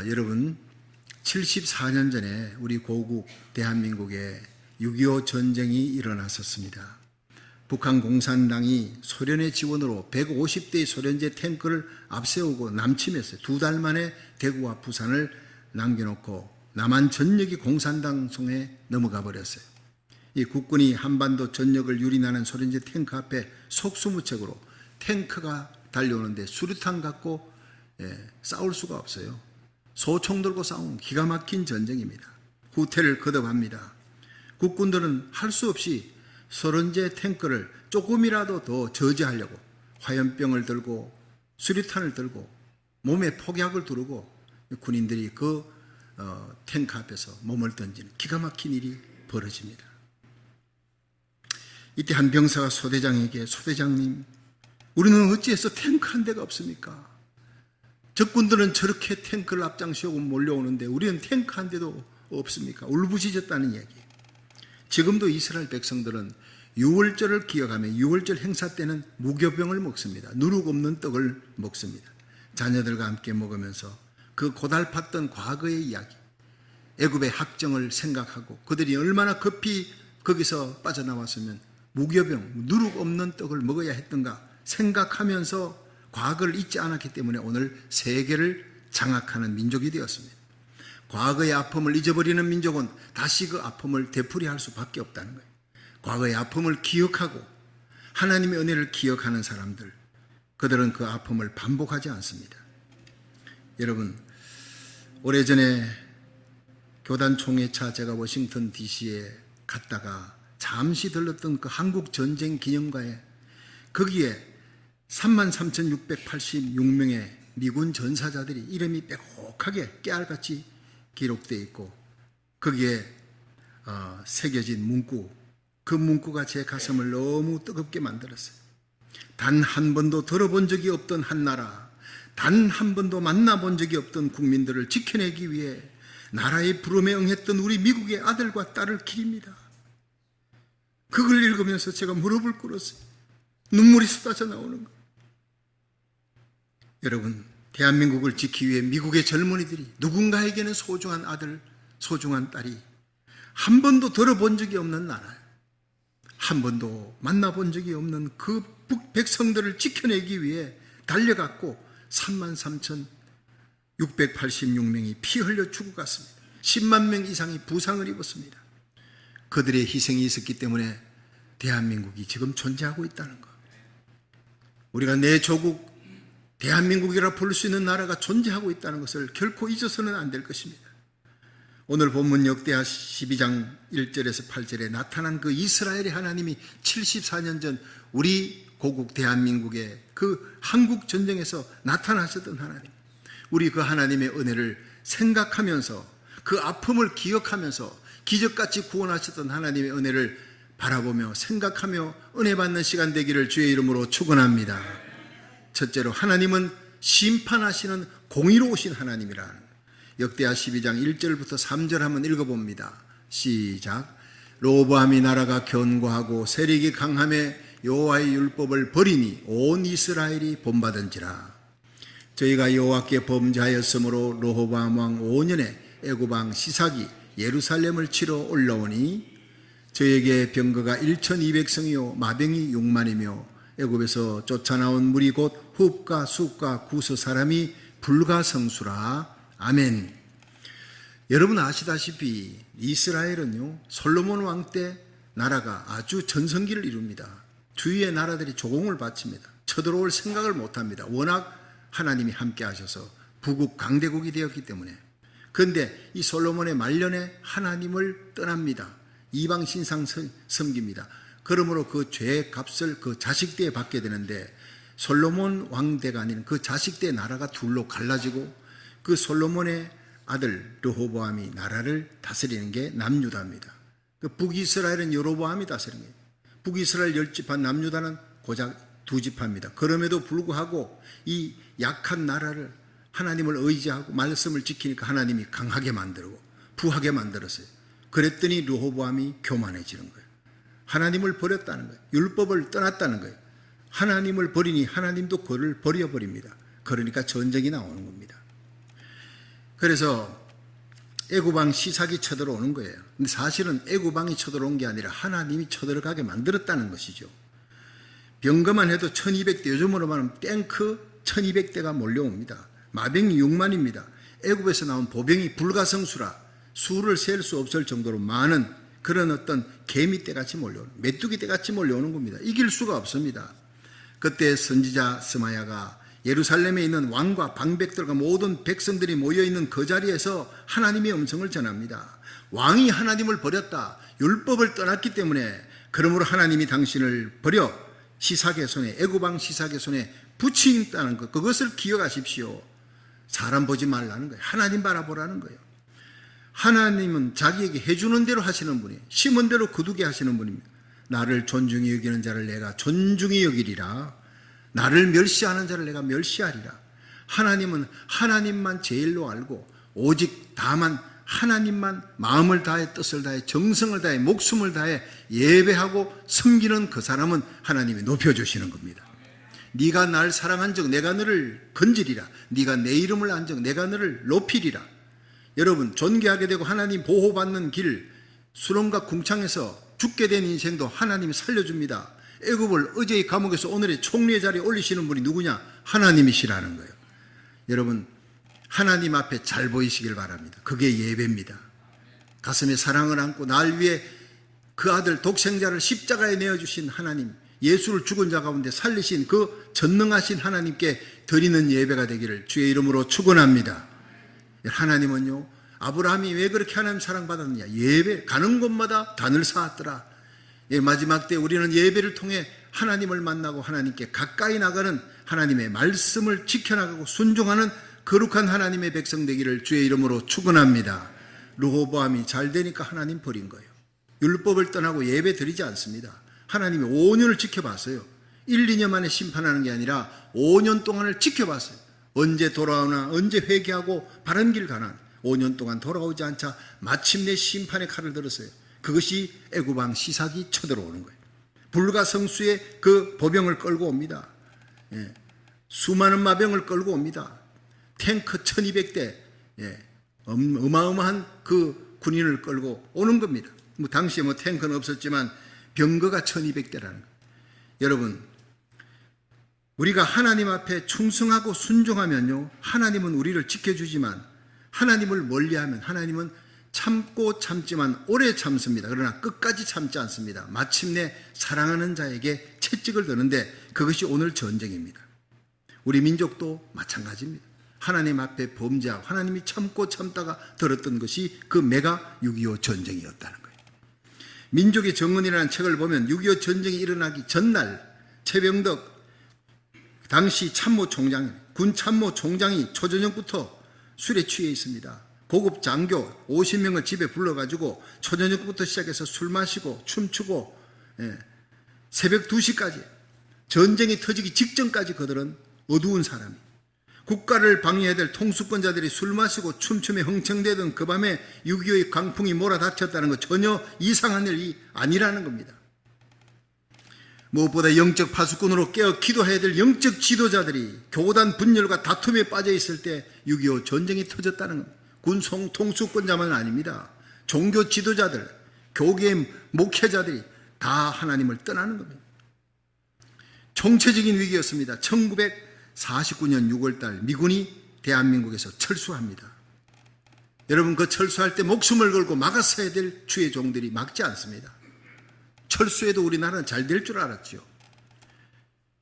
여러분 74년 전에 우리 고국 대한민국에 6.25 전쟁이 일어났었습니다. 북한 공산당이 소련의 지원으로 150대의 소련제 탱크를 앞세우고 남침했어요. 2달 만에 대구와 부산을 남겨놓고 남한 전역이 공산당 손에 넘어가 버렸어요. 이 국군이 한반도 전역을 유린하는 소련제 탱크 앞에 속수무책으로 탱크가 달려오는데 수류탄 갖고 싸울 수가 없어요. 소총 들고 싸우는 기가 막힌 전쟁입니다. 후퇴를 거듭합니다. 국군들은 할 수 없이 소련제 탱크를 조금이라도 더 저지하려고 화염병을 들고 수류탄을 들고 몸에 폭약을 두르고 군인들이 그 탱크 앞에서 몸을 던지는 기가 막힌 일이 벌어집니다. 이때 한 병사가 소대장에게 소대장님, 우리는 어찌해서 탱크 한 대가 없습니까? 적군들은 저렇게 탱크를 앞장서고 몰려오는데 우리는 탱크 한 대도 없습니까? 울부짖었다는 얘기. 지금도 이스라엘 백성들은 유월절을 기억하며 유월절 행사 때는 무교병을 먹습니다. 누룩 없는 떡을 먹습니다. 자녀들과 함께 먹으면서 그 고달팠던 과거의 이야기, 애굽의 학정을 생각하고 그들이 얼마나 급히 거기서 빠져나왔으면 무교병, 누룩 없는 떡을 먹어야 했던가 생각하면서 과거를 잊지 않았기 때문에 오늘 세계를 장악하는 민족이 되었습니다. 과거의 아픔을 잊어버리는 민족은 다시 그 아픔을 되풀이할 수밖에 없다는 거예요. 과거의 아픔을 기억하고 하나님의 은혜를 기억하는 사람들, 그들은 그 아픔을 반복하지 않습니다. 여러분, 오래전에 교단 총회차 제가 워싱턴 DC에 갔다가 잠시 들렀던 그 한국 전쟁 기념관에 거기에 33,686명의 미군 전사자들이 이름이 빼곡하게 깨알같이 기록되어 있고 거기에 새겨진 문구, 그 문구가 제 가슴을 너무 뜨겁게 만들었어요. 단 한 번도 들어본 적이 없던 한 나라, 단 한 번도 만나본 적이 없던 국민들을 지켜내기 위해 나라의 부름에 응했던 우리 미국의 아들과 딸을 기립니다. 그걸 읽으면서 제가 무릎을 꿇었어요. 눈물이 쏟아져 나오는 거예요. 여러분, 대한민국을 지키기 위해 미국의 젊은이들이 누군가에게는 소중한 아들, 소중한 딸이 한 번도 들어본 적이 없는 나라예요. 한 번도 만나본 적이 없는 그 백성들을 지켜내기 위해 달려갔고 33,686명이 피 흘려 죽어갔습니다. 10만 명 이상이 부상을 입었습니다. 그들의 희생이 있었기 때문에 대한민국이 지금 존재하고 있다는 것. 우리가 내 조국 대한민국이라 부를 수 있는 나라가 존재하고 있다는 것을 결코 잊어서는 안 될 것입니다. 오늘 본문 역대하 12장 1절에서 8절에 나타난 그 이스라엘의 하나님이 74년 전 우리 고국 대한민국의 그 한국 전쟁에서 나타나셨던 하나님, 우리 그 하나님의 은혜를 생각하면서 그 아픔을 기억하면서 기적같이 구원하셨던 하나님의 은혜를 바라보며 생각하며 은혜 받는 시간 되기를 주의 이름으로 축원합니다. 첫째로 하나님은 심판하시는 공의로우신 하나님이라는 거예요. 역대하 12장 1절부터 3절 한번 읽어봅니다. 시작. 로보암이 나라가 견고하고 세력이 강함에 여호와의 율법을 버리니 온 이스라엘이 본받은지라. 저희가 여호와께 범죄하였으므로 로호보암 왕 5년에 애굽 왕 시삭이 예루살렘을 치러 올라오니 저에게 병거가 1,200성이요 마병이 6만이며 애굽에서 쫓아나온 무리 곧 흡과 숫과 구스 사람이 불가성수라. 아멘. 여러분 아시다시피 이스라엘은요 솔로몬 왕 때 나라가 아주 전성기를 이룹니다. 주위의 나라들이 조공을 바칩니다. 쳐들어올 생각을 못합니다. 워낙 하나님이 함께 하셔서 부국 강대국이 되었기 때문에. 그런데 이 솔로몬의 말년에 하나님을 떠납니다. 이방 신상 섬깁니다. 그러므로 그 죄의 값을 그 자식 때에 받게 되는데 솔로몬 왕대가 아닌 그 자식 때 나라가 둘로 갈라지고 그 솔로몬의 아들 르호보암이 나라를 다스리는 게 남유다입니다. 그 북이스라엘은 여로보암이 다스리는 거예요. 북이스라엘 10지파 남유다는 고작 2지파입니다. 그럼에도 불구하고 이 약한 나라를 하나님을 의지하고 말씀을 지키니까 하나님이 강하게 만들고 부하게 만들었어요. 그랬더니 르호보암이 교만해지는 거예요. 하나님을 버렸다는 거예요. 율법을 떠났다는 거예요. 하나님을 버리니 하나님도 그를 버려버립니다. 그러니까 전쟁이 나오는 겁니다. 그래서 애굽왕 시삭이 쳐들어오는 거예요. 근데 사실은 애굽왕이 쳐들어온 게 아니라 하나님이 쳐들어가게 만들었다는 것이죠. 병거만 해도 1200대, 요즘으로 말하면 탱크 1200대가 몰려옵니다. 마병이 6만입니다. 애굽에서 나온 보병이 불가성수라 수를 셀 수 없을 정도로 많은 그런 어떤 개미떼같이 몰려오는, 메뚜기떼같이 몰려오는 겁니다. 이길 수가 없습니다. 그때 선지자 스마야가 예루살렘에 있는 왕과 방백들과 모든 백성들이 모여있는 그 자리에서 하나님의 음성을 전합니다. 왕이 하나님을 버렸다. 율법을 떠났기 때문에 그러므로 하나님이 당신을 버려 시삭의 손에, 애굽왕 시삭의 손에 붙인다는 것, 그것을 기억하십시오. 사람 보지 말라는 거예요. 하나님 바라보라는 거예요. 하나님은 자기에게 해주는 대로 하시는 분이에요. 심은 대로 거두게 하시는 분입니다. 나를 존중히 여기는 자를 내가 존중히 여기리라. 나를 멸시하는 자를 내가 멸시하리라. 하나님은 하나님만 제일로 알고 오직 다만 하나님만 마음을 다해 뜻을 다해 정성을 다해 목숨을 다해 예배하고 섬기는 그 사람은 하나님이 높여주시는 겁니다. 네가 날 사랑한 적 내가 너를 건지리라. 네가 내 이름을 안 적 내가 너를 높이리라. 여러분, 존귀하게 되고 하나님 보호받는 길, 수렁과 궁창에서 죽게 된 인생도 하나님이 살려줍니다. 애굽을 어제의 감옥에서 오늘의 총리의 자리에 올리시는 분이 누구냐? 하나님이시라는 거예요. 여러분, 하나님 앞에 잘 보이시길 바랍니다. 그게 예배입니다. 가슴에 사랑을 안고 날 위해 그 아들 독생자를 십자가에 내어주신 하나님, 예수를 죽은 자 가운데 살리신 그 전능하신 하나님께 드리는 예배가 되기를 주의 이름으로 축원합니다. 하나님은요, 아브라함이 왜 그렇게 하나님 사랑받았느냐? 예배, 가는 곳마다 단을 쌓았더라. 마지막 때 우리는 예배를 통해 하나님을 만나고 하나님께 가까이 나가는, 하나님의 말씀을 지켜나가고 순종하는 거룩한 하나님의 백성 되기를 주의 이름으로 축원합니다. 르호보암이 잘 되니까 하나님 버린 거예요. 율법을 떠나고 예배 드리지 않습니다. 하나님이 5년을 지켜봤어요. 1, 2년 만에 심판하는 게 아니라 5년 동안을 지켜봤어요. 언제 돌아오나, 언제 회개하고 바른 길 가나 5년 동안 돌아오지 않자 마침내 심판의 칼을 들었어요. 그것이 애굽왕 시삭이 쳐들어오는 거예요. 불가성수의 그 보병을 끌고 옵니다. 수많은 마병을 끌고 옵니다. 탱크 1200대, 어마어마한 그 군인을 끌고 오는 겁니다. 당시에 탱크는 없었지만 병거가 1200대라는 거예요. 여러분, 우리가 하나님 앞에 충성하고 순종하면요, 하나님은 우리를 지켜주지만 하나님을 멀리하면 하나님은 참고 참지만 오래 참습니다. 그러나 끝까지 참지 않습니다. 마침내 사랑하는 자에게 채찍을 드는데 그것이 오늘 전쟁입니다. 우리 민족도 마찬가지입니다. 하나님 앞에 범죄하고 하나님이 참고 참다가 들었던 것이 그 메가 6.25 전쟁이었다는 거예요. 민족의 정언이라는 책을 보면 6.25 전쟁이 일어나기 전날 최병덕 당시 참모총장, 군 참모총장이 초저녁부터 술에 취해 있습니다. 고급 장교 50명을 집에 불러가지고 초저녁부터 시작해서 술 마시고 춤추고 새벽 2시까지 전쟁이 터지기 직전까지 그들은 어두운 사람이, 국가를 방해해야 될 통수권자들이 술 마시고 춤추며 흥청대던 그 밤에 6.25의 강풍이 몰아닥쳤다는 것 전혀 이상한 일이 아니라는 겁니다. 무엇보다 영적 파수꾼으로 깨어 기도해야 될 영적 지도자들이 교단 분열과 다툼에 빠져 있을 때 6.25 전쟁이 터졌다는 겁니다. 군 통수권자만은 아닙니다. 종교 지도자들, 교계의 목회자들이 다 하나님을 떠나는 겁니다. 총체적인 위기였습니다. 1949년 6월달 미군이 대한민국에서 철수합니다. 여러분, 그 철수할 때 목숨을 걸고 막았어야 될 주의 종들이 막지 않습니다. 철수해도 우리나라는 잘 될 줄 알았죠.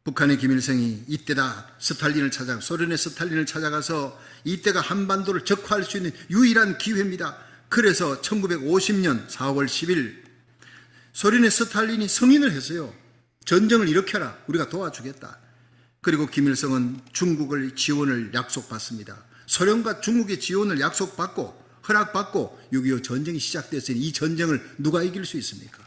북한의 김일성이 이때다 스탈린을 찾아, 소련의 스탈린을 찾아가서 이때가 한반도를 적화할 수 있는 유일한 기회입니다. 그래서 1950년 4월 10일 소련의 스탈린이 승인을 했어요. 전쟁을 일으켜라, 우리가 도와주겠다. 그리고 김일성은 중국을 지원을 약속받습니다. 소련과 중국의 지원을 약속받고 허락받고 6.25 전쟁이 시작됐으니 이 전쟁을 누가 이길 수 있습니까?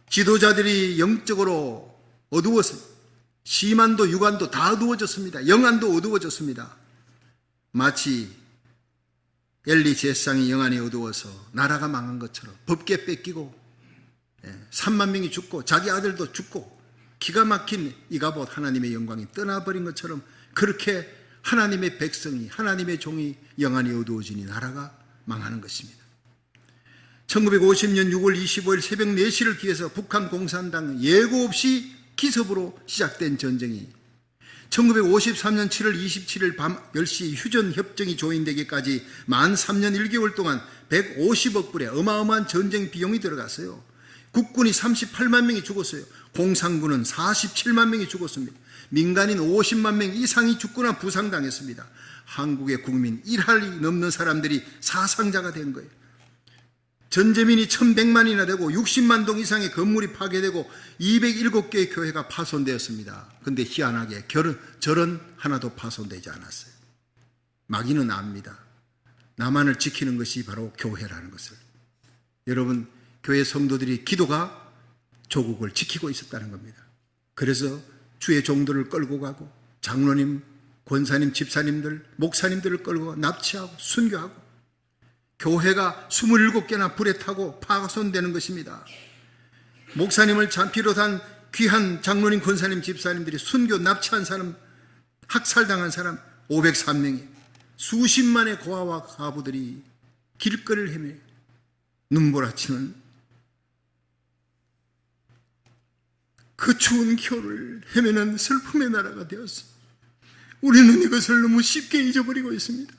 지도자들이 영적으로 어두웠습니다. 심한도 육안도 다 어두워졌습니다. 영안도 어두워졌습니다. 마치 엘리 제사장이 영안이 어두워서 나라가 망한 것처럼, 법계 뺏기고 3만 명이 죽고 자기 아들도 죽고 기가 막힌 이가봇 하나님의 영광이 떠나버린 것처럼 그렇게 하나님의 백성이, 하나님의 종이 영안이 어두워지니 나라가 망하는 것입니다. 1950년 6월 25일 새벽 4시를 기해서 북한 공산당 예고 없이 기습으로 시작된 전쟁이 1953년 7월 27일 밤 10시 휴전 협정이 조인되기까지 만 3년 1개월 동안 150억 불의 어마어마한 전쟁 비용이 들어갔어요. 국군이 38만 명이 죽었어요. 공산군은 47만 명이 죽었습니다. 민간인 50만 명 이상이 죽거나 부상당했습니다. 한국의 국민 1할이 넘는 사람들이 사상자가 된 거예요. 전재민이 1100만이나 되고 60만 동 이상의 건물이 파괴되고 207개의 교회가 파손되었습니다. 그런데 희한하게 절은 하나도 파손되지 않았어요. 마귀는 압니다. 나만을 지키는 것이 바로 교회라는 것을. 여러분, 교회 성도들이 기도가 조국을 지키고 있었다는 겁니다. 그래서 주의 종들을 끌고 가고 장로님, 권사님, 집사님들, 목사님들을 끌고 가 납치하고 순교하고 교회가 27개나 불에 타고 파손되는 것입니다. 목사님을 비롯한 귀한 장로님, 권사님, 집사님들이 순교 납치한 사람, 학살당한 사람 503명이 수십만의 고아와 과부들이 길거리를 헤매 눈보라치는 그 추운 겨울을 헤매는 슬픔의 나라가 되었습니다. 우리는 이것을 너무 쉽게 잊어버리고 있습니다.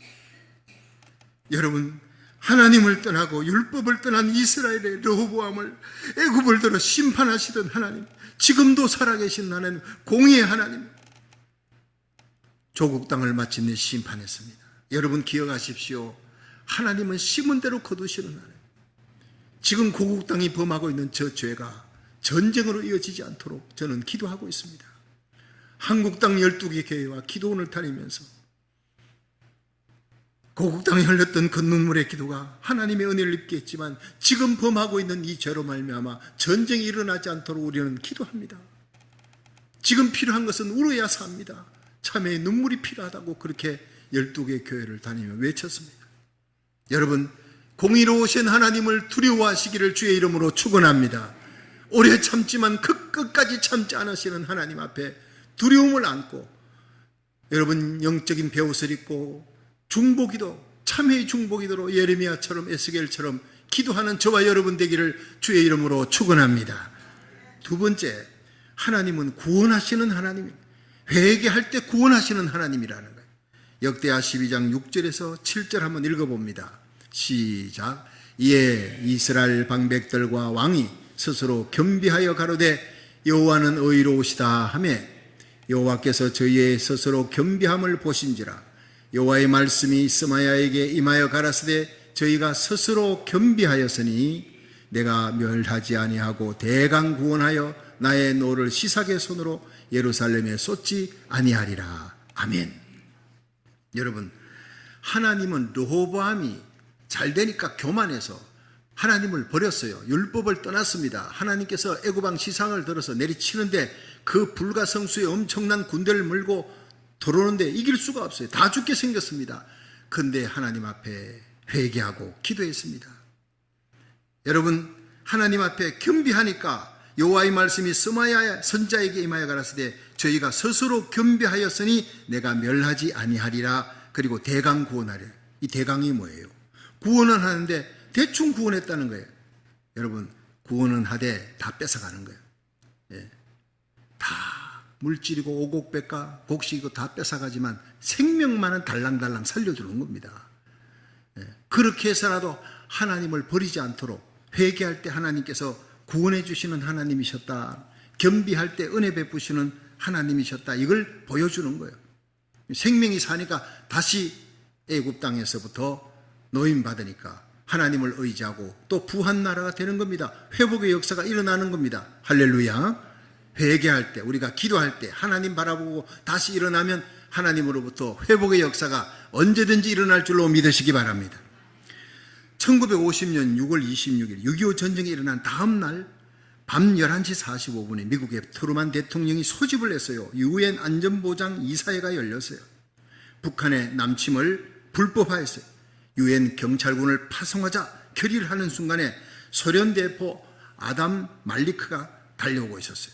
여러분, 하나님을 떠나고 율법을 떠난 이스라엘의 르호보암을 애굽을 들어 심판하시던 하나님, 지금도 살아계신 하나님, 공의의 하나님, 조국 땅을 마침내 심판했습니다. 여러분 기억하십시오. 하나님은 심은 대로 거두시는 하나님. 지금 고국 땅이 범하고 있는 저 죄가 전쟁으로 이어지지 않도록 저는 기도하고 있습니다. 한국 땅 12개 교회와 기도원을 다니면서 고국 땅에 흘렸던 그 눈물의 기도가 하나님의 은혜를 입게 했지만 지금 범하고 있는 이 죄로 말미암아 전쟁이 일어나지 않도록 우리는 기도합니다. 지금 필요한 것은 울어야 삽니다. 참회의 눈물이 필요하다고 그렇게 12개 교회를 다니며 외쳤습니다. 여러분, 공의로우신 하나님을 두려워하시기를 주의 이름으로 축원합니다. 오래 참지만 그 끝까지 참지 않으시는 하나님 앞에 두려움을 안고 여러분 영적인 베옷을 입고 중보기도, 참회의 중보기도로 예레미야처럼 에스겔처럼 기도하는 저와 여러분 되기를 주의 이름으로 축원합니다. 두 번째, 하나님은 구원하시는 하나님입니다. 회개할 때 구원하시는 하나님이라는 거예요. 역대하 12장 6절에서 7절 한번 읽어봅니다. 시작. 이에 이스라엘 방백들과 왕이 스스로 겸비하여 가로되 여호와는 의로우시다 하며 여호와께서 저희의 스스로 겸비함을 보신지라 여호와의 말씀이 스마야에게 임하여 가라사대 저희가 스스로 겸비하였으니 내가 멸하지 아니하고 대강 구원하여 나의 노를 시삭의 손으로 예루살렘에 쏟지 아니하리라. 아멘. 여러분, 하나님은 르호보암이 잘 되니까 교만해서 하나님을 버렸어요. 율법을 떠났습니다. 하나님께서 애굽왕 시상을 들어서 내리치는데 그 불가성수의 엄청난 군대를 물고 들어오는데 이길 수가 없어요. 다 죽게 생겼습니다. 그런데 하나님 앞에 회개하고 기도했습니다. 여러분, 하나님 앞에 겸비하니까 여호와의 말씀이 스마야 선자에게 임하여 가라사대 저희가 스스로 겸비하였으니 내가 멸하지 아니하리라. 그리고 대강 구원하리라. 이 대강이 뭐예요? 구원은 하는데 대충 구원했다는 거예요. 여러분, 구원은 하되 다 뺏어가는 거예요. 예. 다 물질이고 오곡백과 곡식이고 다 뺏어가지만 생명만은 달랑달랑 살려주는 겁니다. 예. 그렇게 해서라도 하나님을 버리지 않도록 회개할 때 하나님께서 구원해 주시는 하나님이셨다. 겸비할 때 은혜 베푸시는 하나님이셨다. 이걸 보여주는 거예요. 생명이 사니까 다시 애굽 땅에서부터 노임받으니까 하나님을 의지하고 또 부한 나라가 되는 겁니다. 회복의 역사가 일어나는 겁니다. 할렐루야. 회개할 때, 우리가 기도할 때 하나님 바라보고 다시 일어나면 하나님으로부터 회복의 역사가 언제든지 일어날 줄로 믿으시기 바랍니다. 1950년 6월 26일 6.25 전쟁이 일어난 다음 날 밤 11시 45분에 미국의 트루만 대통령이 소집을 했어요. 유엔 안전보장 이사회가 열렸어요. 북한의 남침을 불법화했어요. 유엔 경찰군을 파송하자 결의를 하는 순간에 소련 대포 아담 말리크가 달려오고 있었어요.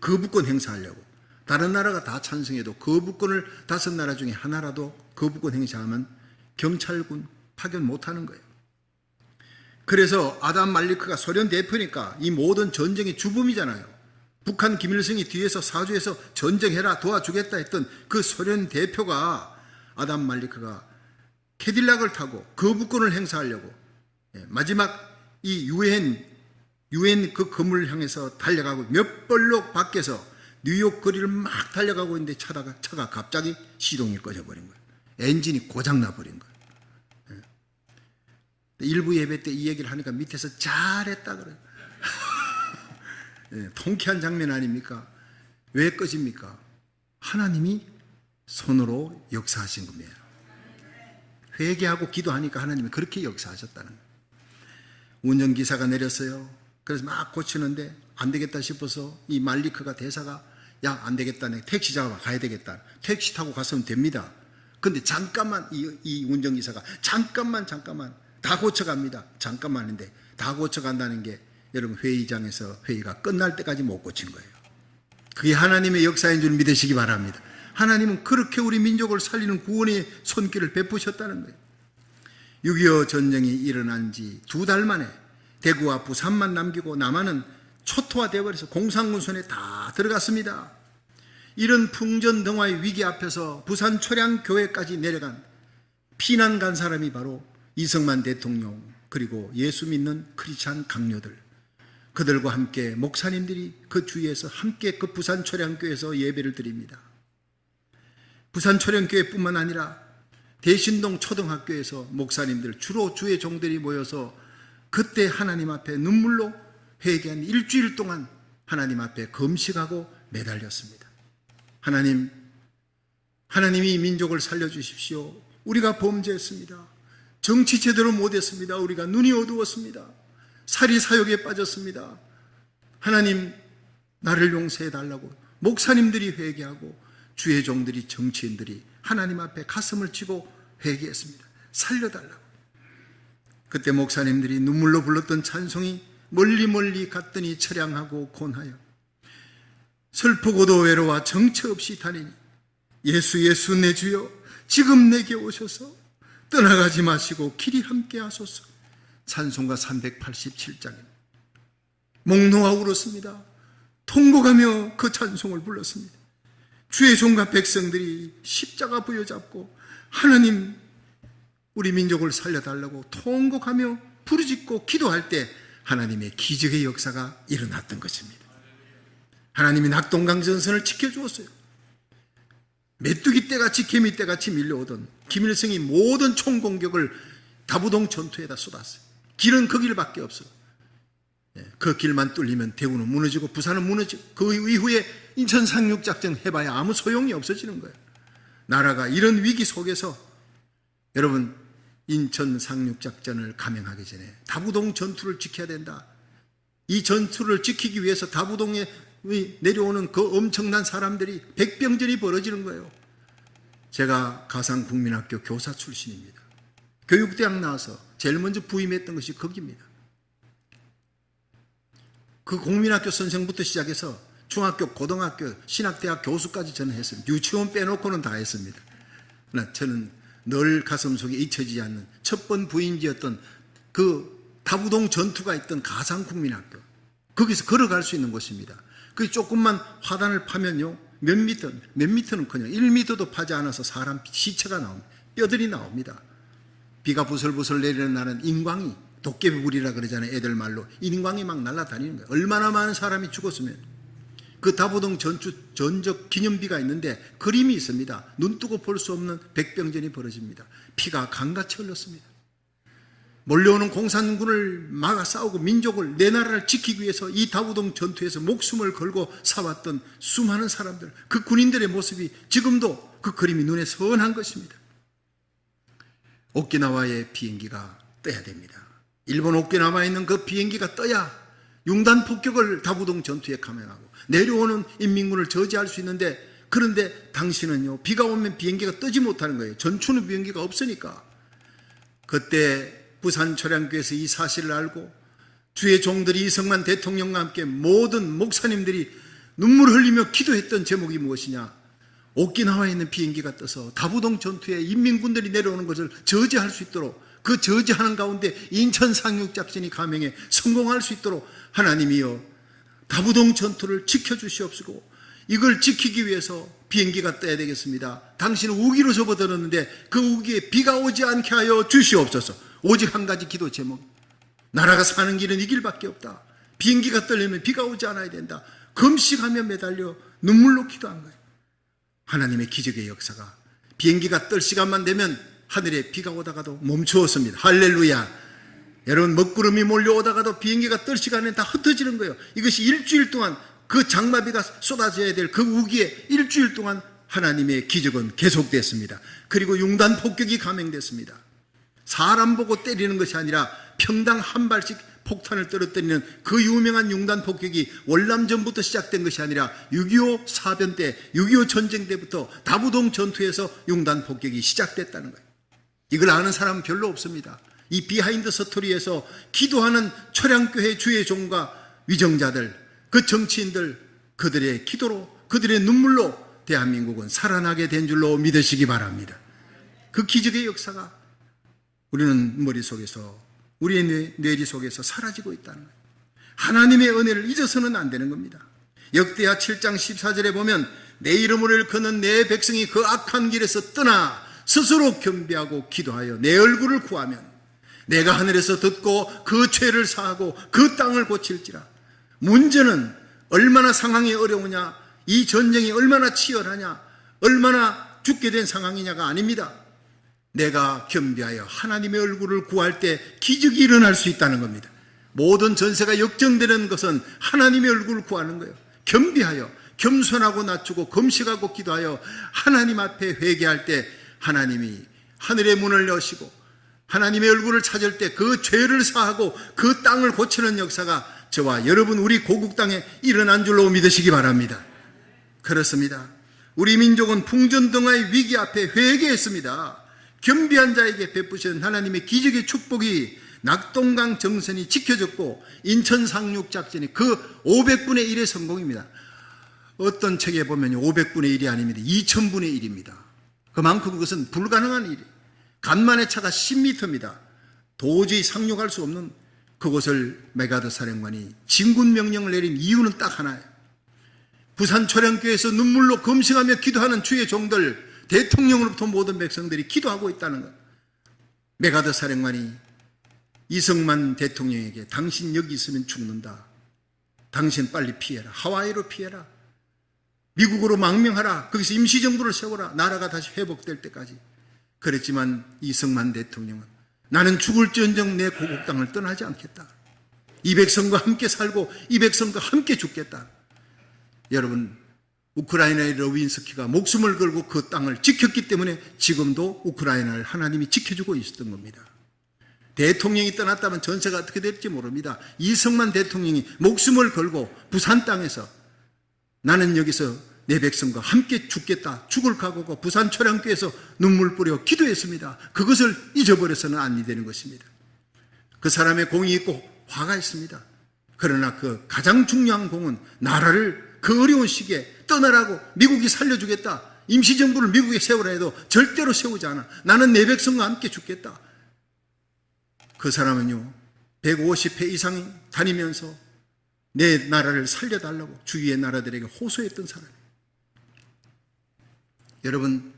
거부권 행사하려고. 다른 나라가 다 찬성해도 거부권을 5나라 중에 하나라도 거부권 행사하면 경찰군 파견 못하는 거예요. 그래서 아담 말리크가 소련 대표니까 이 모든 전쟁의 주범이잖아요. 북한 김일성이 뒤에서 사주에서 전쟁해라 도와주겠다 했던 그 소련 대표가 아담 말리크가 캐딜락을 타고 거부권을 행사하려고 마지막 이 유엔 그 건물을 향해서 달려가고 몇 벌로 밖에서 뉴욕 거리를 막 달려가고 있는데 차가 갑자기 시동이 꺼져버린 거예요. 엔진이 고장나 버린 거예요. 일부 예배 때 이 얘기를 하니까 밑에서 잘했다 그래요. 통쾌한 장면 아닙니까? 왜 꺼집니까? 하나님이 손으로 역사하신 겁니다. 회개하고 기도하니까 하나님이 그렇게 역사하셨다는 거예요. 운전기사가 내렸어요. 그래서 막 고치는데 안 되겠다 싶어서 이 말리크가 대사가 야, 안 되겠다. 내가 택시 잡아 가야 되겠다. 택시 타고 갔으면 됩니다. 근데 잠깐만 이 운전기사가 잠깐만 다 고쳐갑니다. 잠깐만 했는데 다 고쳐간다는 게 여러분 회의장에서 회의가 끝날 때까지 못 고친 거예요. 그게 하나님의 역사인 줄 믿으시기 바랍니다. 하나님은 그렇게 우리 민족을 살리는 구원의 손길을 베푸셨다는 거예요. 6.25 전쟁이 일어난 지 2달 만에 대구와 부산만 남기고 남한은 초토화되어 버려서 공산군 손에 다 들어갔습니다. 이런 풍전등화의 위기 앞에서 부산 초량교회까지 내려간 피난 간 사람이 바로 이승만 대통령 그리고 예수 믿는 크리스찬 강요들, 그들과 함께 목사님들이 그 주위에서 함께 그 부산 초량교회에서 예배를 드립니다. 부산 초량교회뿐만 아니라 대신동 초등학교에서 목사님들 주로 주의 종들이 모여서 그때 하나님 앞에 눈물로 회개한 일주일 동안 하나님 앞에 금식하고 매달렸습니다. 하나님이 민족을 살려주십시오. 우리가 범죄했습니다. 정치 제대로 못했습니다. 우리가 눈이 어두웠습니다. 살이 사욕에 빠졌습니다. 하나님 나를 용서해달라고 목사님들이 회개하고 주의 종들이 정치인들이 하나님 앞에 가슴을 치고 회개했습니다. 살려달라고. 그때 목사님들이 눈물로 불렀던 찬송이 멀리 갔더니 처량하고 곤하여 슬프고도 외로워 정처 없이 다니니 예수 내 주여 지금 내게 오셔서 떠나가지 마시고 길이 함께 하소서. 찬송가 387장입니다. 목 놓아 울었습니다. 통곡하며 그 찬송을 불렀습니다. 주의 종과 백성들이 십자가 부여잡고 하나님 우리 민족을 살려달라고 통곡하며 부르짖고 기도할 때 하나님의 기적의 역사가 일어났던 것입니다. 하나님이 낙동강전선을 지켜주었어요. 메뚜기 떼같이 개미 떼같이 밀려오던 김일성이 모든 총공격을 다부동 전투에다 쏟았어요. 길은 그 길밖에 없어요. 그 길만 뚫리면 대구는 무너지고 부산은 무너지고 그 이후에 인천 상륙작전 해봐야 아무 소용이 없어지는 거예요. 나라가 이런 위기 속에서 여러분 인천 상륙작전을 감행하기 전에 다부동 전투를 지켜야 된다. 이 전투를 지키기 위해서 다부동에 내려오는 그 엄청난 사람들이 백병전이 벌어지는 거예요. 제가 가상국민학교 교사 출신입니다. 교육대학 나와서 제일 먼저 부임했던 것이 거기입니다. 그 국민학교 선생부터 시작해서 중학교, 고등학교, 신학대학 교수까지 저는 했습니다. 유치원 빼놓고는 다 했습니다. 저는 늘 가슴속에 잊혀지지 않는 첫 번 부임지였던 그 다부동 전투가 있던 가상국민학교, 거기서 걸어갈 수 있는 곳입니다. 그 조금만 화단을 파면요 몇 미터는커녕 1미터도 파지 않아서 사람 시체가 나옵니다. 뼈들이 나옵니다. 비가 부슬부슬 내리는 날은 인광이, 도깨비불이라 그러잖아요. 애들 말로 인광이 막 날아다니는 거예요. 얼마나 많은 사람이 죽었으면. 그 다부동 전투 전적 기념비가 있는데 그림이 있습니다. 눈 뜨고 볼 수 없는 백병전이 벌어집니다. 피가 강같이 흘렀습니다. 몰려오는 공산군을 막아 싸우고 민족을, 내 나라를 지키기 위해서 이 다부동 전투에서 목숨을 걸고 싸웠던 수많은 사람들, 그 군인들의 모습이 지금도 그 그림이 눈에 선한 것입니다. 오키나와의 비행기가 떠야 됩니다. 일본 오키나와에 있는 그 비행기가 떠야 융단 폭격을 다부동 전투에 감행하고 내려오는 인민군을 저지할 수 있는데, 그런데 당시는요 비가 오면 비행기가 뜨지 못하는 거예요. 전투는 비행기가 없으니까. 그때 부산 초량교에서 이 사실을 알고 주의 종들이 이승만 대통령과 함께 모든 목사님들이 눈물 흘리며 기도했던 제목이 무엇이냐? 오키나와에 있는 비행기가 떠서 다부동 전투에 인민군들이 내려오는 것을 저지할 수 있도록, 그 저지하는 가운데 인천 상륙작전이 감행에 성공할 수 있도록 하나님이여 다부동 전투를 지켜주시옵시고, 이걸 지키기 위해서 비행기가 떠야 되겠습니다. 당신은 우기로 접어들었는데 그 우기에 비가 오지 않게 하여 주시옵소서. 오직 한 가지 기도 제목, 나라가 사는 길은 이 길밖에 없다. 비행기가 떠려면 비가 오지 않아야 된다. 금식하며 매달려 눈물로 기도한 거예요. 하나님의 기적의 역사가, 비행기가 뜰 시간만 되면 하늘에 비가 오다가도 멈추었습니다. 할렐루야. 여러분, 먹구름이 몰려오다가도 비행기가 뜰 시간에 다 흩어지는 거예요. 이것이 일주일 동안 그 장마비가 쏟아져야 될 그 우기에 일주일 동안 하나님의 기적은 계속됐습니다. 그리고 융단 폭격이 감행됐습니다. 사람 보고 때리는 것이 아니라 평당 한 발씩 폭탄을 떨어뜨리는 그 유명한 융단 폭격이 월남전부터 시작된 것이 아니라 6.25 사변 때, 6.25 전쟁 때부터 다부동 전투에서 융단 폭격이 시작됐다는 거예요. 이걸 아는 사람은 별로 없습니다. 이 비하인드 스토리에서 기도하는 초량교회 주의 종과 위정자들, 그 정치인들, 그들의 기도로, 그들의 눈물로 대한민국은 살아나게 된 줄로 믿으시기 바랍니다. 그 기적의 역사가 우리는 머릿속에서, 우리의 뇌리 속에서 사라지고 있다는 거예요. 하나님의 은혜를 잊어서는 안 되는 겁니다. 역대하 7장 14절에 보면 내 이름으로 일컫는 내 백성이 그 악한 길에서 떠나 스스로 겸비하고 기도하여 내 얼굴을 구하면 내가 하늘에서 듣고 그 죄를 사하고 그 땅을 고칠지라. 문제는 얼마나 상황이 어려우냐, 이 전쟁이 얼마나 치열하냐, 얼마나 죽게 된 상황이냐가 아닙니다. 내가 겸비하여 하나님의 얼굴을 구할 때 기적이 일어날 수 있다는 겁니다. 모든 전세가 역정되는 것은 하나님의 얼굴을 구하는 거예요. 겸비하여, 겸손하고 낮추고 금식하고 기도하여 하나님 앞에 회개할 때 하나님이 하늘의 문을 여시고 하나님의 얼굴을 찾을 때 그 죄를 사하고 그 땅을 고치는 역사가 저와 여러분 우리 고국 땅에 일어난 줄로 믿으시기 바랍니다. 그렇습니다. 우리 민족은 풍전등화의 위기 앞에 회개했습니다. 겸비한 자에게 베푸신 하나님의 기적의 축복이 낙동강 정선이 지켜졌고 인천 상륙작전이 그 500분의 1의 성공입니다. 어떤 책에 보면 500분의 1이 아닙니다. 2000분의 1입니다. 그만큼 그것은 불가능한 일이에요. 간만의 차가 10m입니다. 도저히 상륙할 수 없는 그곳을 메가더 사령관이 진군 명령을 내린 이유는 딱 하나예요. 부산 초량교회에서 눈물로 금식하며 기도하는 주의 종들, 대통령으로부터 모든 백성들이 기도하고 있다는 것. 메가더 사령관이 이승만 대통령에게 당신 여기 있으면 죽는다. 당신 빨리 피해라. 하와이로 피해라. 미국으로 망명하라. 거기서 임시정부를 세워라. 나라가 다시 회복될 때까지. 그랬지만 이승만 대통령은 나는 죽을지언정 내 고국 땅을 떠나지 않겠다. 이 백성과 함께 살고 이 백성과 함께 죽겠다. 여러분, 우크라이나의 러윈스키가 목숨을 걸고 그 땅을 지켰기 때문에 지금도 우크라이나를 하나님이 지켜주고 있었던 겁니다. 대통령이 떠났다면 전세가 어떻게 될지 모릅니다. 이승만 대통령이 목숨을 걸고 부산 땅에서 나는 여기서 내 백성과 함께 죽겠다. 죽을 각오고 부산 초량교에서 눈물 뿌려 기도했습니다. 그것을 잊어버려서는 안 되는 것입니다. 그 사람의 공이 있고 화가 있습니다. 그러나 그 가장 중요한 공은 나라를 그 어려운 시기에 떠나라고 미국이 살려주겠다. 임시정부를 미국에 세우라 해도 절대로 세우지 않아. 나는 내 백성과 함께 죽겠다. 그 사람은요 150회 이상 다니면서 내 나라를 살려달라고 주위의 나라들에게 호소했던 사람이에요. 여러분,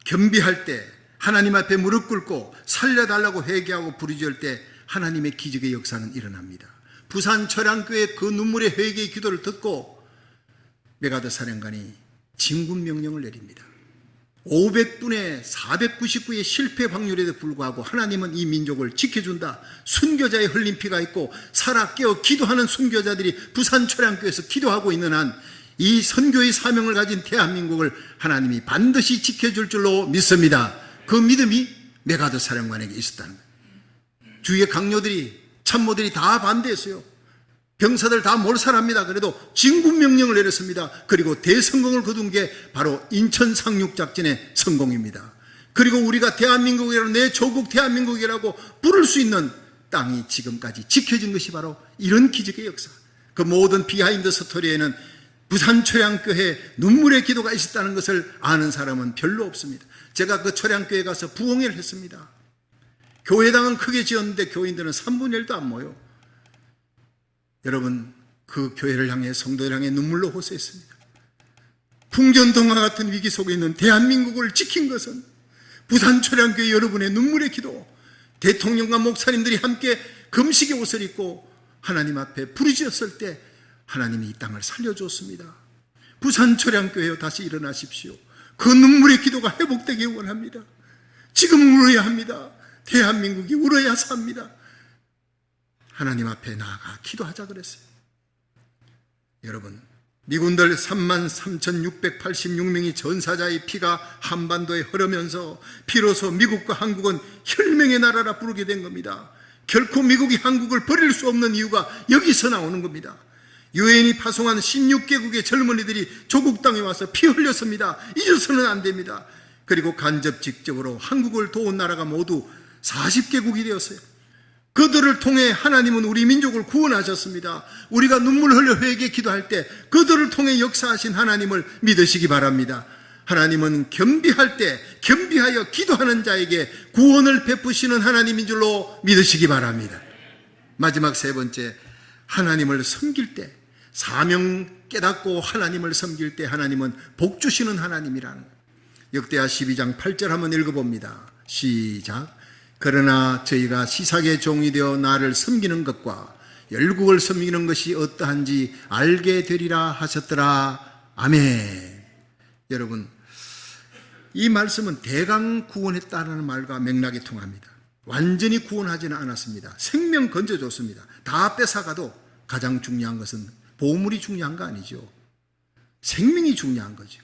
겸비할 때 하나님 앞에 무릎 꿇고 살려달라고 회개하고 부르짖을 때 하나님의 기적의 역사는 일어납니다. 부산 초량교회 그 눈물의 회개의 기도를 듣고 메가더 사령관이 진군 명령을 내립니다. 500분의 499의 실패 확률에도 불구하고 하나님은 이 민족을 지켜준다. 순교자의 흘린 피가 있고 살아 깨어 기도하는 순교자들이 부산 초량교회에서 기도하고 있는 한 이 선교의 사명을 가진 대한민국을 하나님이 반드시 지켜줄 줄로 믿습니다. 그 믿음이 메가더 사령관에게 있었다는 거예요. 주위의 강요들이, 참모들이 다 반대했어요. 병사들 다 몰살합니다. 그래도 진군 명령을 내렸습니다. 그리고 대성공을 거둔 게 바로 인천 상륙작전의 성공입니다. 그리고 우리가 대한민국이라고, 내 조국 대한민국이라고 부를 수 있는 땅이 지금까지 지켜진 것이 바로 이런 기적의 역사. 그 모든 비하인드 스토리에는 부산 초량교회에 눈물의 기도가 있었다는 것을 아는 사람은 별로 없습니다. 제가 그 초량교회에 가서 부흥회를 했습니다. 교회당은 크게 지었는데 교인들은 3분의 1도 안 모여. 여러분, 그 교회를 향해, 성도를 향해 눈물로 호소했습니다. 풍전등화 같은 위기 속에 있는 대한민국을 지킨 것은 부산 초량교회 여러분의 눈물의 기도, 대통령과 목사님들이 함께 금식의 옷을 입고 하나님 앞에 부르짖었을 때 하나님이 이 땅을 살려줬습니다. 부산 초량교회여, 다시 일어나십시오. 그 눈물의 기도가 회복되기 원합니다. 지금 울어야 합니다. 대한민국이 울어야 삽니다. 하나님 앞에 나아가 기도하자 그랬어요. 여러분, 미군들 33,686명의 전사자의 피가 한반도에 흐르면서 비로소 미국과 한국은 혈맹의 나라라 부르게 된 겁니다. 결코 미국이 한국을 버릴 수 없는 이유가 여기서 나오는 겁니다. 유엔이 파송한 16개국의 젊은이들이 조국 땅에 와서 피 흘렸습니다. 잊어서는 안 됩니다. 그리고 간접 직접으로 한국을 도운 나라가 모두 40개국이 되었어요. 그들을 통해 하나님은 우리 민족을 구원하셨습니다. 우리가 눈물 흘려 회개 기도할 때 그들을 통해 역사하신 하나님을 믿으시기 바랍니다. 하나님은 겸비할 때 겸비하여 기도하는 자에게 구원을 베푸시는 하나님인 줄로 믿으시기 바랍니다. 마지막 세 번째, 하나님을 섬길 때, 사명 깨닫고 하나님을 섬길 때 하나님은 복 주시는 하나님이라는 거예요. 역대하 12장 8절 한번 읽어봅니다. 시작. 그러나 저희가 시삭의 종이 되어 나를 섬기는 것과 열국을 섬기는 것이 어떠한지 알게 되리라 하셨더라. 아멘. 여러분, 이 말씀은 대강 구원했다는 말과 맥락이 통합니다. 완전히 구원하지는 않았습니다. 생명 건져줬습니다. 다 뺏어가도 가장 중요한 것은 보물이 중요한 거 아니죠. 생명이 중요한 거죠.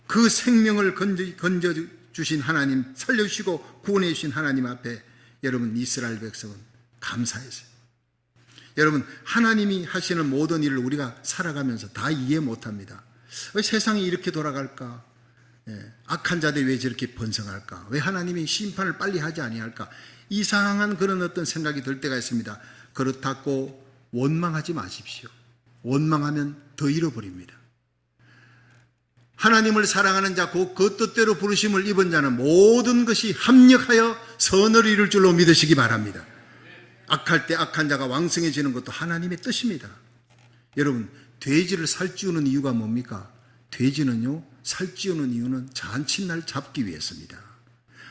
그 생명을 건져주신 하나님, 살려주시고 구원해 주신 하나님 앞에 여러분, 이스라엘 백성은 감사했어요. 여러분, 하나님이 하시는 모든 일을 우리가 살아가면서 다 이해 못합니다. 왜 세상이 이렇게 돌아갈까? 악한 자들이 왜 저렇게 번성할까? 왜 하나님이 심판을 빨리 하지 아니할까? 이상한 그런 어떤 생각이 들 때가 있습니다. 그렇다고 원망하지 마십시오. 원망하면 더 잃어버립니다. 하나님을 사랑하는 자, 그 뜻대로 부르심을 입은 자는 모든 것이 합력하여 선을 이룰 줄로 믿으시기 바랍니다. 악할 때 악한 자가 왕성해지는 것도 하나님의 뜻입니다. 여러분, 돼지를 살찌우는 이유가 뭡니까? 돼지는요, 살찌우는 이유는 잔칫날 잡기 위해서입니다.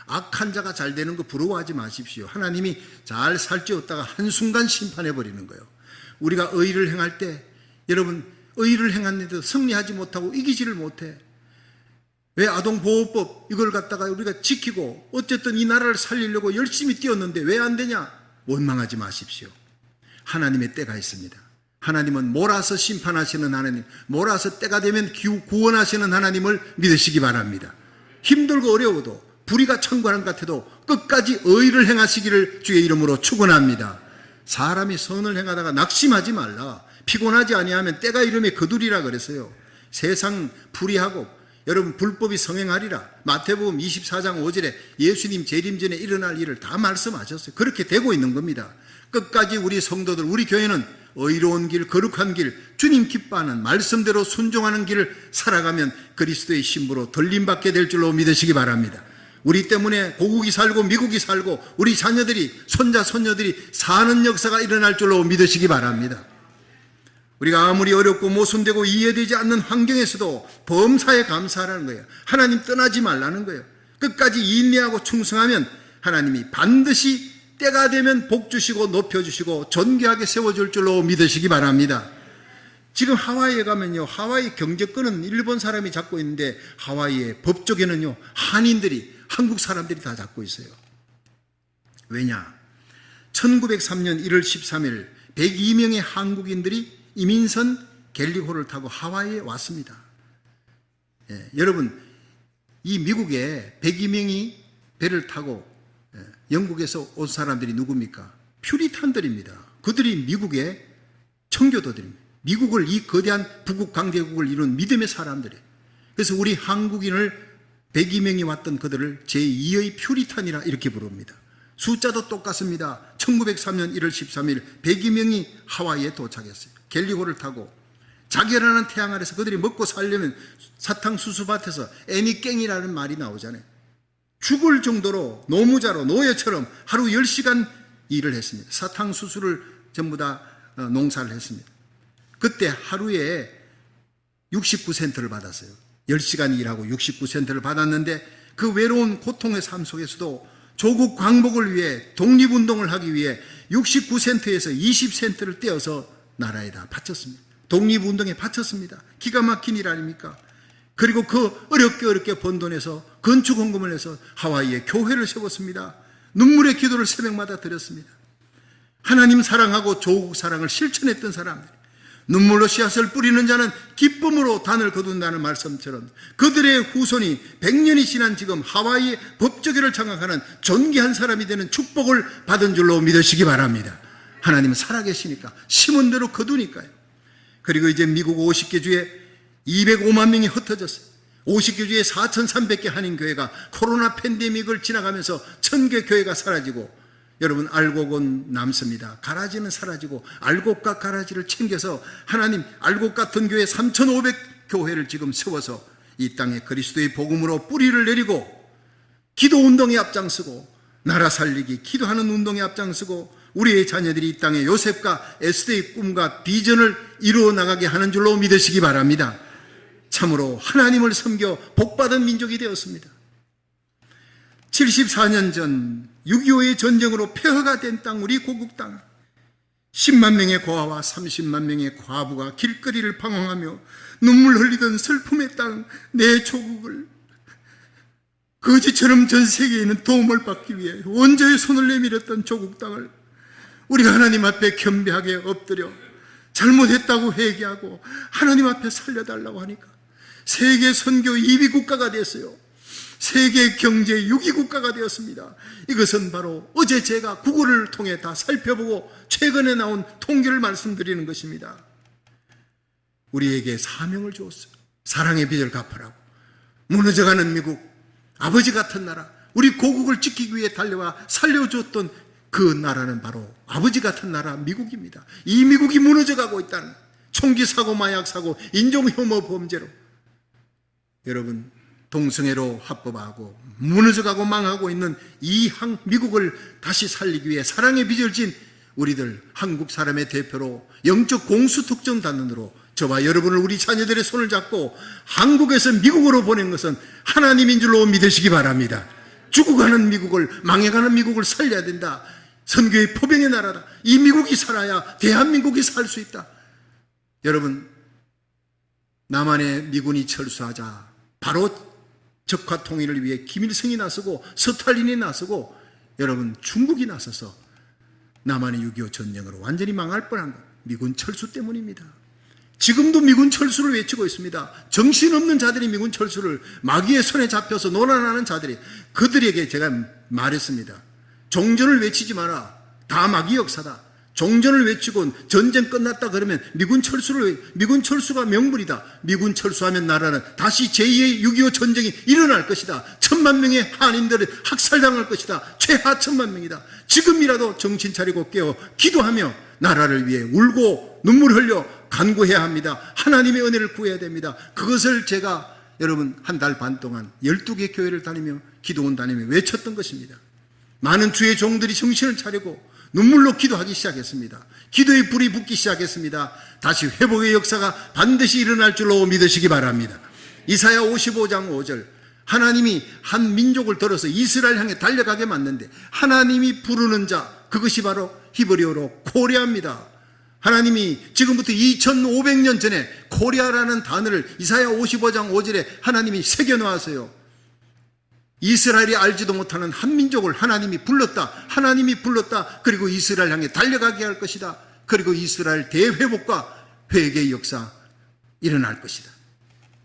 악한 자가 잘 되는 거 부러워하지 마십시오. 하나님이 잘 살찌웠다가 한순간 심판해버리는 거예요. 우리가 의를 행할 때, 여러분, 의를 행했는데도 승리하지 못하고 이기지를 못해. 왜 아동보호법 이걸 갖다가 우리가 지키고 어쨌든 이 나라를 살리려고 열심히 뛰었는데 왜 안 되냐? 원망하지 마십시오. 하나님의 때가 있습니다. 하나님은 몰아서 심판하시는 하나님, 몰아서 때가 되면 구원하시는 하나님을 믿으시기 바랍니다. 힘들고 어려워도 불의가 천관한 것 같아도 끝까지 의를 행하시기를 주의 이름으로 축원합니다. 사람이 선을 행하다가 낙심하지 말라. 피곤하지 아니하면 때가 이름에 거두리라 그랬어요. 세상 불의하고 여러분 불법이 성행하리라. 마태복음 24장 5절에 예수님 재림 전에 일어날 일을 다 말씀하셨어요. 그렇게 되고 있는 겁니다. 끝까지 우리 성도들, 우리 교회는 의로운 길, 거룩한 길, 주님 기뻐하는 말씀대로 순종하는 길을 살아가면 그리스도의 신부로 돌림받게 될 줄로 믿으시기 바랍니다. 우리 때문에 고국이 살고 미국이 살고 우리 자녀들이, 손자 손녀들이 사는 역사가 일어날 줄로 믿으시기 바랍니다. 우리가 아무리 어렵고 모순되고 이해되지 않는 환경에서도 범사에 감사하라는 거예요. 하나님 떠나지 말라는 거예요. 끝까지 인내하고 충성하면 하나님이 반드시 때가 되면 복 주시고 높여주시고 존귀하게 세워줄 줄로 믿으시기 바랍니다. 지금 하와이에 가면요, 하와이 경제권은 일본 사람이 잡고 있는데 하와이의 법조계는요, 한인들이, 한국 사람들이 다 잡고 있어요. 왜냐? 1903년 1월 13일 102명의 한국인들이 이민선 갤리호를 타고 하와이에 왔습니다. 여러분, 이 미국에 102명이 배를 타고 영국에서 온 사람들이 누굽니까? 퓨리탄들입니다. 그들이 미국의 청교도들입니다. 미국을, 이 거대한 북극 강대국을 이룬 믿음의 사람들이에요. 그래서 우리 한국인을 102명이 왔던 그들을 제2의 퓨리탄이라 이렇게 부릅니다. 숫자도 똑같습니다. 1903년 1월 13일 102명이 하와이에 도착했어요. 갤리호를 타고 자결하는 태양 아래서 그들이 먹고 살려면 사탕수수밭에서 애미깽이라는 말이 나오잖아요. 죽을 정도로 노무자로 노예처럼 하루 10시간 일을 했습니다. 사탕수수를 전부 다 농사를 했습니다. 그때 하루에 69센트를 받았어요. 10시간 일하고 69센트를 받았는데 그 외로운 고통의 삶 속에서도 조국 광복을 위해 독립운동을 하기 위해 69센트에서 20센트를 떼어서 나라에다 바쳤습니다. 독립운동에 바쳤습니다. 기가 막힌 일 아닙니까? 그리고 그 어렵게 번 돈에서 건축헌금을 해서 하와이에 교회를 세웠습니다. 눈물의 기도를 새벽마다 드렸습니다. 하나님 사랑하고 조국 사랑을 실천했던 사람들, 눈물로 씨앗을 뿌리는 자는 기쁨으로 단을 거둔다는 말씀처럼 그들의 후손이 100년이 지난 지금 하와이의 법조계를 장악하는 존귀한 사람이 되는 축복을 받은 줄로 믿으시기 바랍니다. 하나님은 살아계시니까 심은 대로 거두니까요. 그리고 이제 미국 50개 주에 205만 명이 흩어졌어요. 50개 주에 4,300개 한인교회가 코로나 팬데믹을 지나가면서 1,000개 교회가 사라지고, 여러분 알곡은 남습니다. 가라지는 사라지고 알곡과 가라지를 챙겨서 하나님 알곡 같은 교회 3,500교회를 지금 세워서 이 땅에 그리스도의 복음으로 뿌리를 내리고 기도운동에 앞장서고 나라 살리기 기도하는 운동에 앞장서고 우리의 자녀들이 이 땅에 요셉과 에스더의 꿈과 비전을 이루어 나가게 하는 줄로 믿으시기 바랍니다. 참으로 하나님을 섬겨 복받은 민족이 되었습니다. 74년 전 6.25의 전쟁으로 폐허가 된 땅, 우리 고국 땅, 10만 명의 고아와 30만 명의 과부가 길거리를 방황하며 눈물 흘리던 슬픔의 땅, 내 조국을 거지처럼 전 세계에 있는 도움을 받기 위해 원조의 손을 내밀었던 조국 땅을 우리가 하나님 앞에 겸비하게 엎드려 잘못했다고 회개하고 하나님 앞에 살려달라고 하니까 세계 선교 2위 국가가 됐어요. 세계 경제 6위 국가가 되었습니다. 이것은 바로 어제 제가 구글을 통해 다 살펴보고 최근에 나온 통계를 말씀드리는 것입니다. 우리에게 사명을 주었어요. 사랑의 빚을 갚으라고. 무너져가는 미국, 아버지 같은 나라, 우리 고국을 지키기 위해 달려와 살려줬던 그 나라는 바로 아버지 같은 나라 미국입니다. 이 미국이 무너져가고 있다는, 총기 사고, 마약 사고, 인종혐오 범죄로 여러분 동성애로 합법하고 무너져가고 망하고 있는 이 미국을 다시 살리기 위해 사랑의 빚을 진 우리들 한국 사람의 대표로 영적 공수특전단으로 저와 여러분을, 우리 자녀들의 손을 잡고 한국에서 미국으로 보낸 것은 하나님인 줄로 믿으시기 바랍니다. 죽어가는 미국을, 망해가는 미국을 살려야 된다. 선교의 포병의 나라다. 이 미국이 살아야 대한민국이 살 수 있다. 여러분, 남한의 미군이 철수하자 바로 적화 통일을 위해 김일성이 나서고 스탈린이 나서고 여러분 중국이 나서서 남한의 6.25 전쟁으로 완전히 망할 뻔한 것, 미군 철수 때문입니다. 지금도 미군 철수를 외치고 있습니다. 정신없는 자들이 미군 철수를, 마귀의 손에 잡혀서 논란하는 자들이, 그들에게 제가 말했습니다. 종전을 외치지 마라. 다 마귀 역사다. 종전을 외치고 전쟁 끝났다 그러면 미군 철수가 명분이다. 미군 철수하면 나라는 다시 제2의 6.25 전쟁이 일어날 것이다. 1,000만 명의 한인들은 학살당할 것이다. 최하 1,000만 명이다. 지금이라도 정신 차리고 깨어 기도하며 나라를 위해 울고 눈물 흘려 간구해야 합니다. 하나님의 은혜를 구해야 됩니다. 그것을 제가 여러분 한 달 반 동안 12개 교회를 다니며 기도원 다니며 외쳤던 것입니다. 많은 주의 종들이 정신을 차리고 눈물로 기도하기 시작했습니다. 기도의 불이 붙기 시작했습니다. 다시 회복의 역사가 반드시 일어날 줄로 믿으시기 바랍니다. 이사야 55장 5절, 하나님이 한 민족을 들어서 이스라엘 향해 달려가게 만드는데 하나님이 부르는 자, 그것이 바로 히브리어로 코리아입니다. 하나님이 지금부터 2500년 전에 코리아라는 단어를 이사야 55장 5절에 하나님이 새겨놓았어요. 이스라엘이 알지도 못하는 한 민족을 하나님이 불렀다. 하나님이 불렀다. 그리고 이스라엘 향해 달려가게 할 것이다. 그리고 이스라엘 대회복과 회개의 역사 일어날 것이다.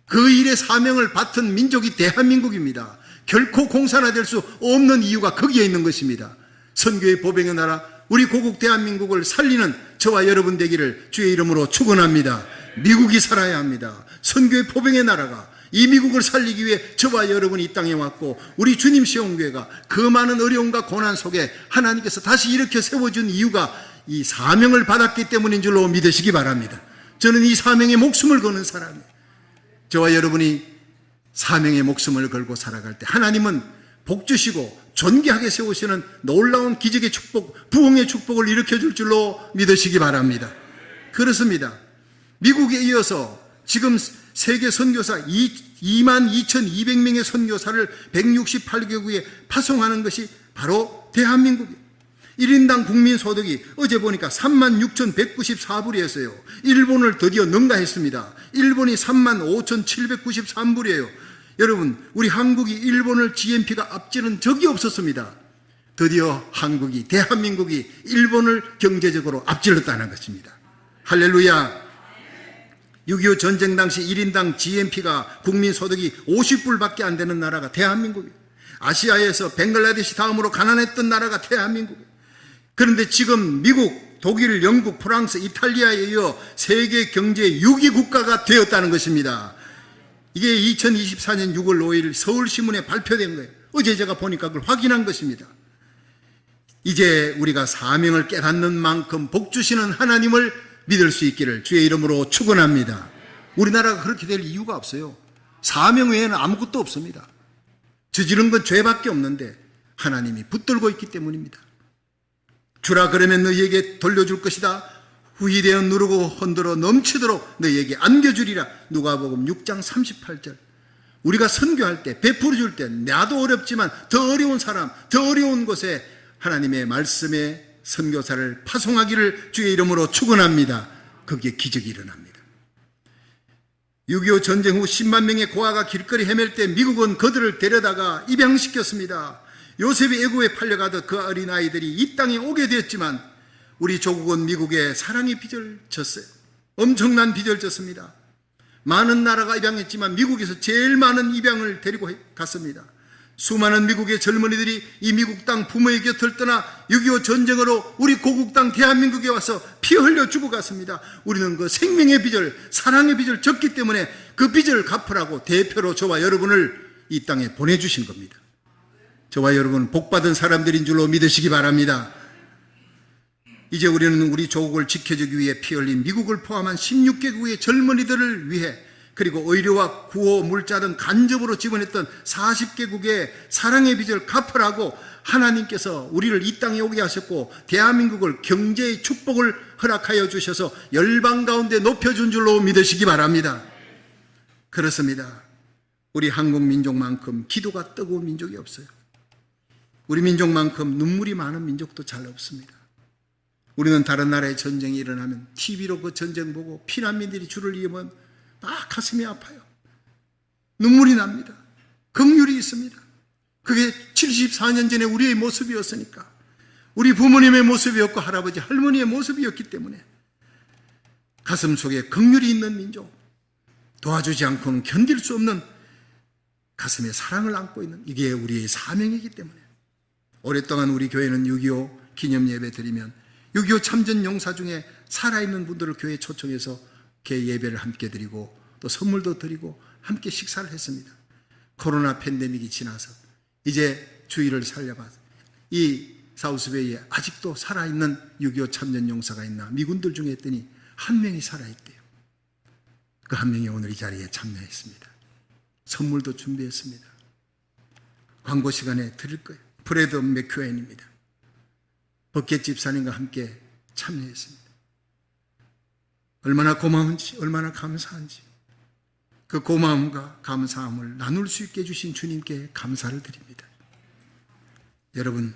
그 일의 사명을 받은 민족이 대한민국입니다. 결코 공산화될 수 없는 이유가 거기에 있는 것입니다. 선교의 보병의 나라, 우리 고국 대한민국을 살리는 저와 여러분 되기를 주의 이름으로 축원합니다. 미국이 살아야 합니다. 선교의 보병의 나라가 이 미국을 살리기 위해 저와 여러분이 이 땅에 왔고 우리 주님 시온교회가 그 많은 어려움과 고난 속에 하나님께서 다시 일으켜 세워준 이유가 이 사명을 받았기 때문인 줄로 믿으시기 바랍니다. 저는 이 사명에 목숨을 거는 사람이에요. 저와 여러분이 사명에 목숨을 걸고 살아갈 때 하나님은 복 주시고 존귀하게 세우시는 놀라운 기적의 축복, 부흥의 축복을 일으켜줄 줄로 믿으시기 바랍니다. 그렇습니다. 미국에 이어서 지금 세계 선교사 22,200명의 선교사를 168개국에 파송하는 것이 바로 대한민국이에요. 1인당 국민소득이 어제 보니까 36,194불이었어요. 일본을 드디어 능가했습니다. 일본이 35,793불이에요. 여러분, 우리 한국이 일본을 GNP가 앞지는 적이 없었습니다. 드디어 한국이, 대한민국이 일본을 경제적으로 앞질렀다는 것입니다. 할렐루야. 6.25 전쟁 당시 1인당 GNP가 국민소득이 50불밖에 안 되는 나라가 대한민국이에요. 아시아에서 벵글라데시 다음으로 가난했던 나라가 대한민국이에요. 그런데 지금 미국, 독일, 영국, 프랑스, 이탈리아에 이어 세계 경제 6위 국가가 되었다는 것입니다. 이게 2024년 6월 5일 서울신문에 발표된 거예요. 어제 제가 보니까 그걸 확인한 것입니다. 이제 우리가 사명을 깨닫는 만큼 복 주시는 하나님을 믿을 수 있기를 주의 이름으로 축원합니다. 우리나라가 그렇게 될 이유가 없어요. 사명 외에는 아무것도 없습니다. 저지른 건 죄밖에 없는데 하나님이 붙들고 있기 때문입니다. 주라 그러면 너희에게 돌려줄 것이다. 후히되어 누르고 흔들어 넘치도록 너희에게 안겨주리라. 누가복음 6장 38절. 우리가 선교할 때, 베풀어 줄 때 나도 어렵지만 더 어려운 사람, 더 어려운 곳에 하나님의 말씀에 선교사를 파송하기를 주의 이름으로 축원합니다. 거기에 기적이 일어납니다. 6.25 전쟁 후 10만 명의 고아가 길거리 헤맬 때 미국은 그들을 데려다가 입양시켰습니다. 요셉이 애굽에 팔려가듯 그 어린아이들이 이 땅에 오게 되었지만 우리 조국은 미국에 사랑의 빚을 졌어요. 엄청난 빚을 졌습니다. 많은 나라가 입양했지만 미국에서 제일 많은 입양을 데리고 갔습니다. 수많은 미국의 젊은이들이 이 미국 땅 부모의 곁을 떠나 6.25 전쟁으로 우리 고국 땅 대한민국에 와서 피 흘려 죽어갔습니다. 우리는 그 생명의 빚을, 사랑의 빚을 졌기 때문에 그 빚을 갚으라고 대표로 저와 여러분을 이 땅에 보내주신 겁니다. 저와 여러분은 복받은 사람들인 줄로 믿으시기 바랍니다. 이제 우리는 우리 조국을 지켜주기 위해 피 흘린 미국을 포함한 16개국의 젊은이들을 위해 그리고 의료와 구호, 물자 등 간접으로 지원했던 40개국의 사랑의 빚을 갚으라고 하나님께서 우리를 이 땅에 오게 하셨고 대한민국을 경제의 축복을 허락하여 주셔서 열방 가운데 높여준 줄로 믿으시기 바랍니다. 그렇습니다. 우리 한국 민족만큼 기도가 뜨거운 민족이 없어요. 우리 민족만큼 눈물이 많은 민족도 잘 없습니다. 우리는 다른 나라의 전쟁이 일어나면 TV로 그 전쟁 보고 피난민들이 줄을 이으면 막 가슴이 아파요. 눈물이 납니다. 긍휼이 있습니다. 그게 74년 전에 우리의 모습이었으니까, 우리 부모님의 모습이었고 할아버지 할머니의 모습이었기 때문에 가슴 속에 긍휼이 있는 민족, 도와주지 않고는 견딜 수 없는 가슴에 사랑을 안고 있는, 이게 우리의 사명이기 때문에 오랫동안 우리 교회는 6.25 기념 예배 드리면 6.25 참전 용사 중에 살아있는 분들을 교회에 초청해서 개 예배를 함께 드리고 또 선물도 드리고 함께 식사를 했습니다. 코로나 팬데믹이 지나서 이제 주의를 살려봐서 이 사우스베이에 아직도 살아있는 6.25 참전 용사가 있나 미군들 중에 했더니 한 명이 살아있대요. 그 한 명이 오늘 이 자리에 참여했습니다. 선물도 준비했습니다. 광고 시간에 드릴 거예요. 프레드 맥큐엔입니다. 버켓 집사님과 함께 참여했습니다. 얼마나 고마운지, 얼마나 감사한지 그 고마움과 감사함을 나눌 수 있게 해주신 주님께 감사를 드립니다. 여러분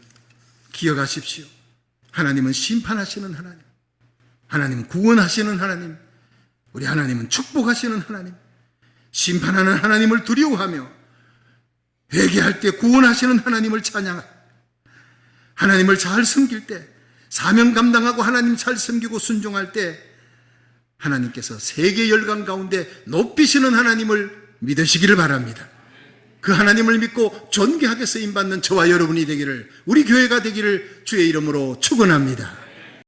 기억하십시오. 하나님은 심판하시는 하나님, 하나님은 구원하시는 하나님, 우리 하나님은 축복하시는 하나님, 심판하는 하나님을 두려워하며 회개할 때 구원하시는 하나님을 찬양하고 하나님을 잘 섬길 때, 사명 감당하고 하나님 잘 섬기고 순종할 때 하나님께서 세계 열강 가운데 높이시는 하나님을 믿으시기를 바랍니다. 그 하나님을 믿고 존귀하게 쓰임받는 저와 여러분이 되기를, 우리 교회가 되기를 주의 이름으로 축원합니다.